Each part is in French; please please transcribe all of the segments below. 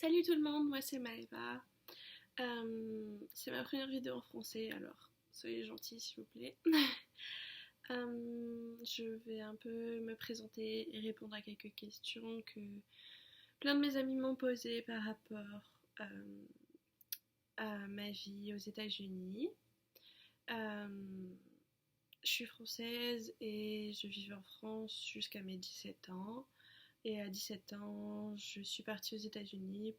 Salut tout le monde, moi c'est Maëva. C'est ma première vidéo en français, alors soyez gentils s'il vous plaît. Je vais un peu me présenter et répondre à quelques questions que plein de mes amis m'ont posées par rapport à ma vie aux États-Unis. Euh, je suis française et je vivais en France jusqu'à mes 17 ans. Et à 17 ans, je suis partie aux États-Unis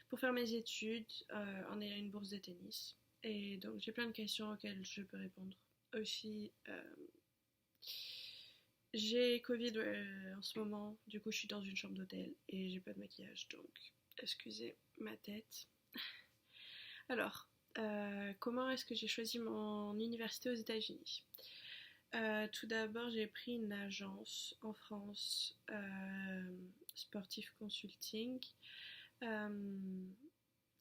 pour faire mes études en ayant une bourse de tennis. Et donc j'ai plein de questions auxquelles je peux répondre. Aussi, j'ai Covid en ce moment, du coup je suis dans une chambre d'hôtel et j'ai pas de maquillage, donc excusez ma tête. Alors, comment est-ce que j'ai choisi mon université aux États-Unis? Tout d'abord, j'ai pris une agence en France, Sportif Consulting. Euh,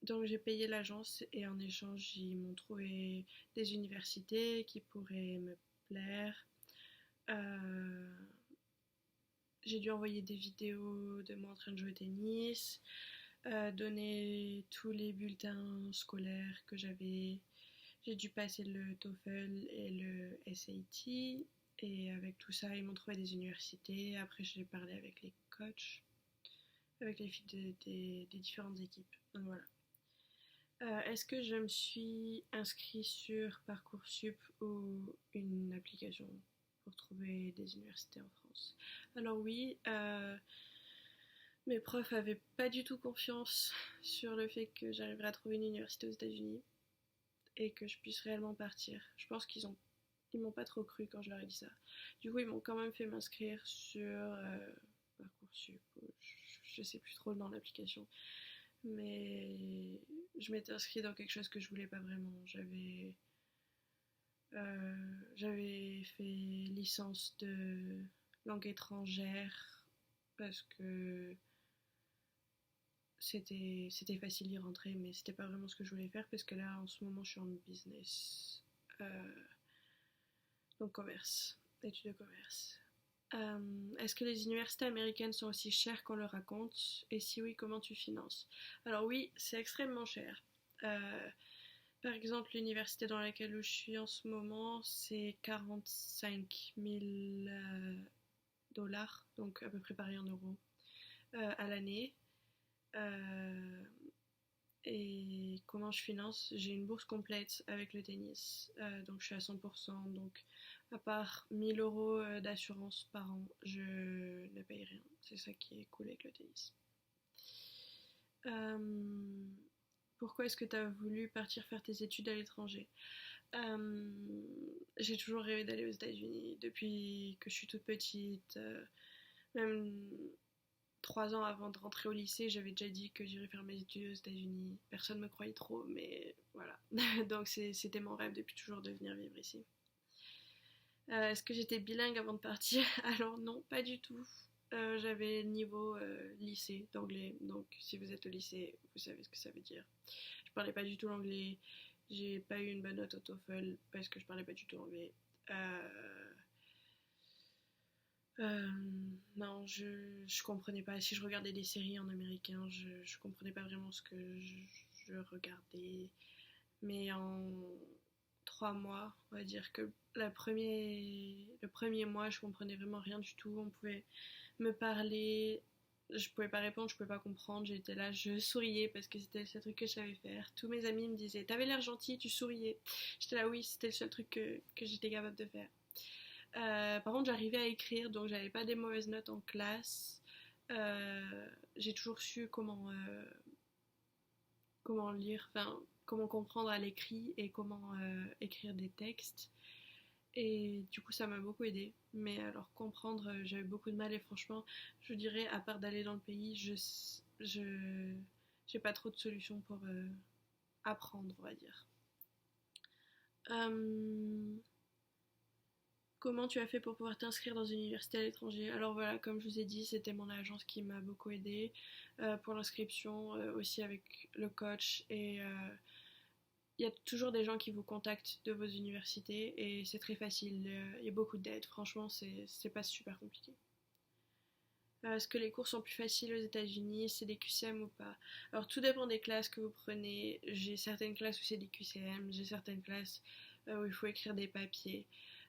donc j'ai payé l'agence et en échange, ils m'ont trouvé des universités qui pourraient me plaire. Euh, j'ai dû envoyer des vidéos de moi en train de jouer au tennis, donner tous les bulletins scolaires que j'avais. J'ai dû passer le TOEFL et le SAT. Et avec tout ça, ils m'ont trouvé des universités. Après, j'ai parlé avec les coachs, avec les filles des différentes équipes. Donc voilà. Est-ce que je me suis inscrite sur Parcoursup ou une application pour trouver des universités en France? Alors oui, mes profs avaient pas du tout confiance sur le fait que j'arriverais à trouver une université aux États-Unis et que je puisse réellement partir. Je pense ils m'ont pas trop cru quand je leur ai dit ça. Du coup, ils m'ont quand même fait m'inscrire sur Parcoursup, je sais plus trop le nom de l'application, mais je m'étais inscrite dans quelque chose que je voulais pas vraiment. J'avais fait licence de langue étrangère parce que c'était facile d'y rentrer, mais c'était pas vraiment ce que je voulais faire parce que là, en ce moment, je suis en business. Donc commerce, études de commerce. Est-ce que les universités américaines sont aussi chères qu'on le raconte? Et si oui, comment tu finances? Alors oui, c'est extrêmement cher. Euh, Par exemple, l'université dans laquelle je suis en ce moment, c'est 45 000 dollars, donc à peu près pareil en euros, à l'année. Euh, et comment je finance? J'ai une bourse complète avec le tennis, donc je suis à 100%. Donc, à part 1 000 € d'assurance par an, je ne paye rien. C'est ça qui est cool avec le tennis. Euh, Pourquoi est-ce que tu as voulu partir faire tes études à l'étranger? Euh, j'ai toujours rêvé d'aller aux États-Unis depuis que je suis toute petite. Même 3 ans avant de rentrer au lycée, j'avais déjà dit que j'irais faire mes études aux États-Unis. Personne ne me croyait trop, mais voilà. Donc c'était mon rêve depuis toujours de venir vivre ici. Est-ce que j'étais bilingue avant de partir? Alors non, pas du tout. J'avais le niveau lycée d'anglais, donc si vous êtes au lycée, vous savez ce que ça veut dire. Je parlais pas du tout l'anglais, j'ai pas eu une bonne note au TOEFL parce que je parlais pas du tout l'anglais. Euh, Euh, non, je comprenais pas. Si je regardais des séries en américain, je comprenais pas vraiment ce que je regardais. Mais en 3 mois, on va dire que le premier mois, je comprenais vraiment rien du tout. On pouvait me parler, je pouvais pas répondre, je pouvais pas comprendre. J'étais là, je souriais parce que c'était le seul truc que je savais faire. Tous mes amis me disaient, t'avais l'air gentil, tu souriais. J'étais là, oui, c'était le seul truc que j'étais capable de faire. Par contre, j'arrivais à écrire, donc j'avais pas des mauvaises notes en classe. J'ai toujours su comment lire, enfin, comment comprendre à l'écrit et comment écrire des textes. Et du coup, ça m'a beaucoup aidé. Mais alors, comprendre, j'avais beaucoup de mal et franchement, je dirais, à part d'aller dans le pays, je, j'ai pas trop de solutions pour apprendre, on va dire. Euh, Comment tu as fait pour pouvoir t'inscrire dans une université à l'étranger? Alors voilà, comme je vous ai dit, c'était mon agence qui m'a beaucoup aidé pour l'inscription, aussi avec le coach. Et il y a toujours des gens qui vous contactent de vos universités et c'est très facile. Il y a beaucoup d'aide. Franchement, c'est pas super compliqué. Est-ce que les cours sont plus faciles aux États-Unis? C'est des QCM ou pas? Alors tout dépend des classes que vous prenez. J'ai certaines classes où c'est des QCM, j'ai certaines classes où il faut écrire des papiers.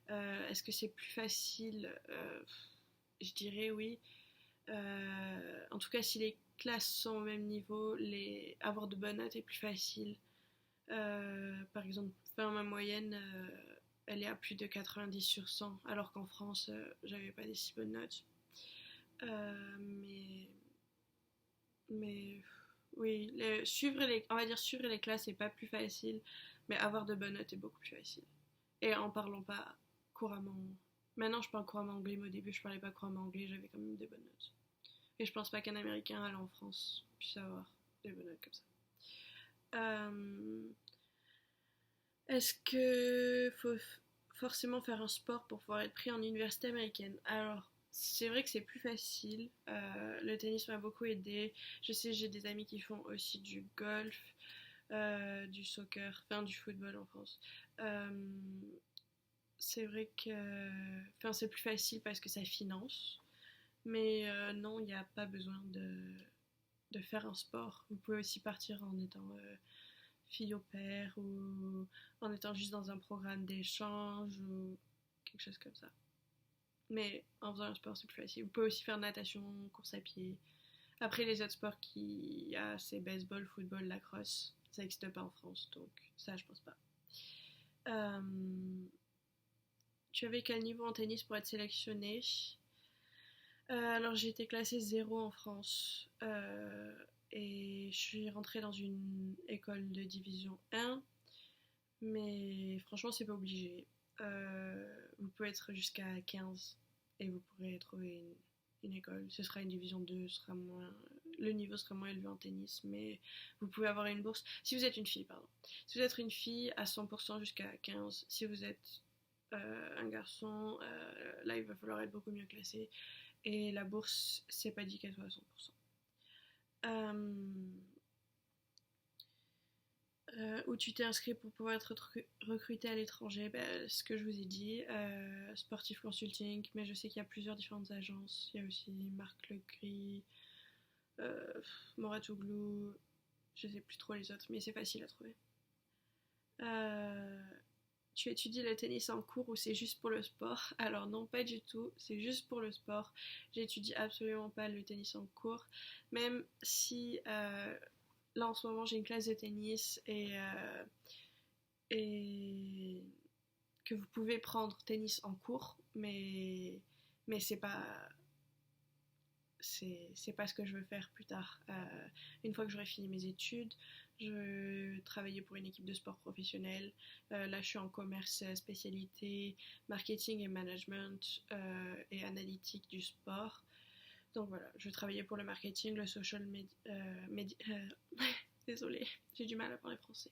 Est-ce que c'est plus facile? Je dirais oui. En tout cas, si les classes sont au même niveau, avoir de bonnes notes est plus facile. Par exemple, faire ma moyenne, elle est à plus de 90 sur 100, alors qu'en France, j'avais pas des si bonnes notes. Mais, mais oui, on va dire suivre les classes c'est pas plus facile, mais avoir de bonnes notes est beaucoup plus facile. Et en parlant pas couramment. Maintenant, je parle couramment anglais, mais au début, je parlais pas couramment anglais, j'avais quand même des bonnes notes. Et je pense pas qu'un Américain allant en France puisse avoir des bonnes notes comme ça. Euh, Est-ce que faut forcément faire un sport pour pouvoir être pris en université américaine? Alors, c'est vrai que c'est plus facile. Le tennis m'a beaucoup aidé. Je sais, j'ai des amis qui font aussi du golf, du soccer, enfin du football en France. Euh, c'est vrai que, enfin, c'est plus facile parce que ça finance. Mais non, il n'y a pas besoin de faire un sport. Vous pouvez aussi partir en étant fille au père ou en étant juste dans un programme d'échange ou quelque chose comme ça. Mais en faisant un sport, c'est plus facile. Vous pouvez aussi faire natation, course à pied. Après, les autres sports qu'il y a, c'est baseball, football, lacrosse. Ça n'existe pas en France, donc ça, je pense pas. Euh, Tu avais quel niveau en tennis pour être sélectionné? Alors, j'ai été classée 0 en France. Et je suis rentrée dans une école de division 1. Mais franchement, c'est pas obligé. Vous pouvez être jusqu'à 15 et vous pourrez trouver une école. Ce sera une division 2, le niveau sera moins élevé en tennis, mais vous pouvez avoir une bourse. Si vous êtes une fille, pardon. Si vous êtes une fille, à 100% jusqu'à 15. Si vous êtes un garçon, là, il va falloir être beaucoup mieux classé. Et la bourse, c'est pas dit qu'elle soit à 100%. Euh, où tu t'es inscrit pour pouvoir être recruté à l'étranger, ce que je vous ai dit, Sportif Consulting, mais je sais qu'il y a plusieurs différentes agences. Il y a aussi Marc Legris, euh, Moratoglou, je sais plus trop les autres, mais c'est facile à trouver. Euh, Tu étudies le tennis en cours ou c'est juste pour le sport? Alors non, pas du tout, c'est juste pour le sport. J'étudie absolument pas le tennis en cours, même si là en ce moment j'ai une classe de tennis et que vous pouvez prendre tennis en cours, mais c'est pas ce que je veux faire plus tard. Une fois que j'aurai fini mes études, je veux travailler pour une équipe de sport professionnelle. Là, je suis en commerce spécialité marketing et management et analytique du sport. Donc voilà, je vais travailler pour le marketing, le social désolée, j'ai du mal à parler français.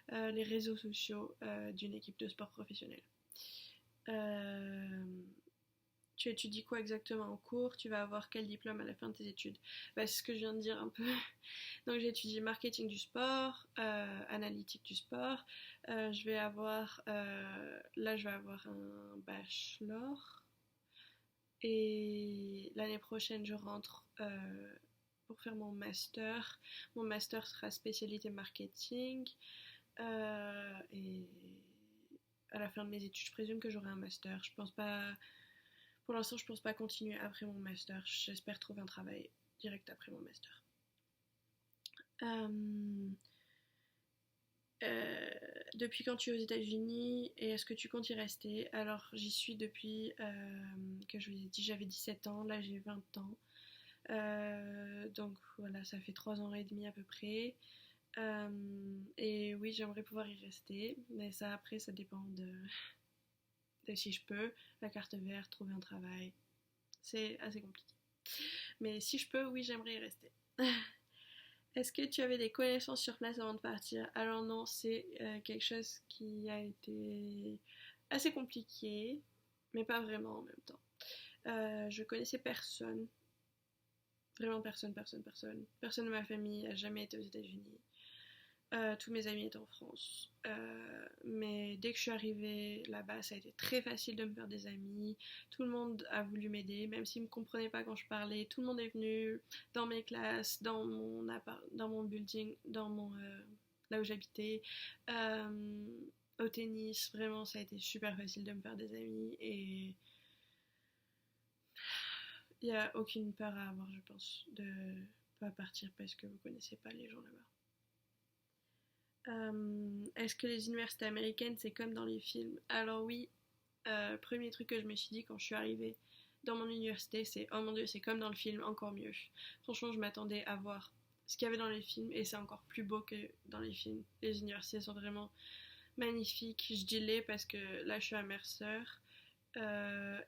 Les réseaux sociaux d'une équipe de sport professionnelle. Euh, Tu étudies quoi exactement en cours? Tu vas avoir quel diplôme à la fin de tes études? C'est ce que je viens de dire un peu. Donc j'étudie marketing du sport, analytique du sport. Là je vais avoir un bachelor. Et l'année prochaine je rentre pour faire mon master. Mon master sera spécialité marketing. Et à la fin de mes études, je présume que j'aurai un master. Je pense pas. Pour l'instant, je pense pas continuer après mon master. J'espère trouver un travail direct après mon master. Euh, euh, Depuis quand tu es aux États-Unis et est-ce que tu comptes y rester? Alors, j'y suis depuis que je vous ai dit, j'avais 17 ans, là j'ai 20 ans. Donc voilà, ça fait 3 ans et demi à peu près. Et oui, j'aimerais pouvoir y rester, mais ça après, ça dépend de si je peux. La carte verte, trouver un travail, c'est assez compliqué. Mais si je peux, oui, j'aimerais y rester. Est-ce que tu avais des connaissances sur place avant de partir? Alors non, c'est quelque chose qui a été assez compliqué, mais pas vraiment en même temps. Je connaissais personne, vraiment personne. Personne de ma famille a jamais été aux États-Unis. Tous mes amis étaient en France. Mais dès que je suis arrivée là-bas, ça a été très facile de me faire des amis. Tout le monde a voulu m'aider, même s'ils ne me comprenaient pas quand je parlais. Tout le monde est venu dans mes classes, dans mon building, là où j'habitais. Au tennis, vraiment, ça a été super facile de me faire des amis. Et il n'y a aucune peur à avoir, je pense, de pas partir parce que vous connaissez pas les gens là-bas. Est-ce que les universités américaines, c'est comme dans les films? Alors oui, premier truc que je me suis dit quand je suis arrivée dans mon université, c'est oh mon dieu, c'est comme dans le film, encore mieux. Franchement, je m'attendais à voir ce qu'il y avait dans les films et c'est encore plus beau que dans les films. Les universités sont vraiment magnifiques. Je dis les parce que là, je suis à Mercer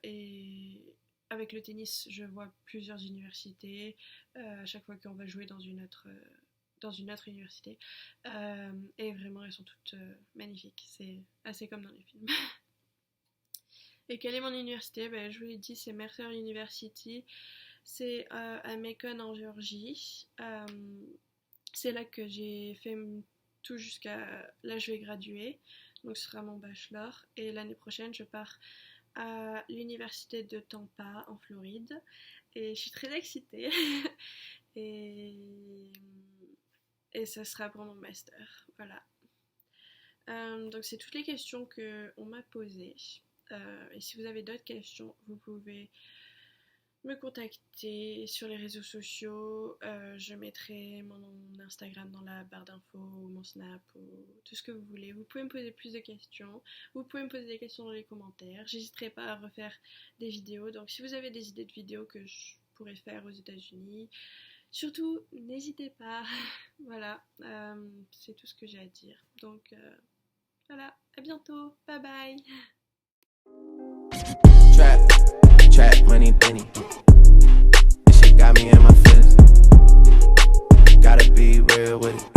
et avec le tennis, je vois plusieurs universités. À chaque fois qu'on va jouer dans une autre université. Et vraiment, elles sont toutes magnifiques. C'est assez comme dans les films. Et quelle est mon université? Je vous l'ai dit, c'est Mercer University. C'est à Macon en Géorgie. C'est là que j'ai fait tout jusqu'à... Là, je vais graduer. Donc, ce sera mon bachelor. Et l'année prochaine, je pars à l'université de Tampa, en Floride. Et je suis très excitée. Et ça sera pour mon master. Voilà. Donc, c'est toutes les questions qu'on m'a posées. Et si vous avez d'autres questions, vous pouvez me contacter sur les réseaux sociaux. Je mettrai mon Instagram dans la barre d'infos, ou mon Snap, ou tout ce que vous voulez. Vous pouvez me poser plus de questions. Vous pouvez me poser des questions dans les commentaires. J'hésiterai pas à refaire des vidéos. Donc si vous avez des idées de vidéos que je pourrais faire aux États-Unis, surtout n'hésitez pas. Voilà, c'est tout ce que j'ai à dire. Donc voilà, à bientôt. Bye bye. Trap money, penny. This shit got me in my feelings. Gotta be real with it.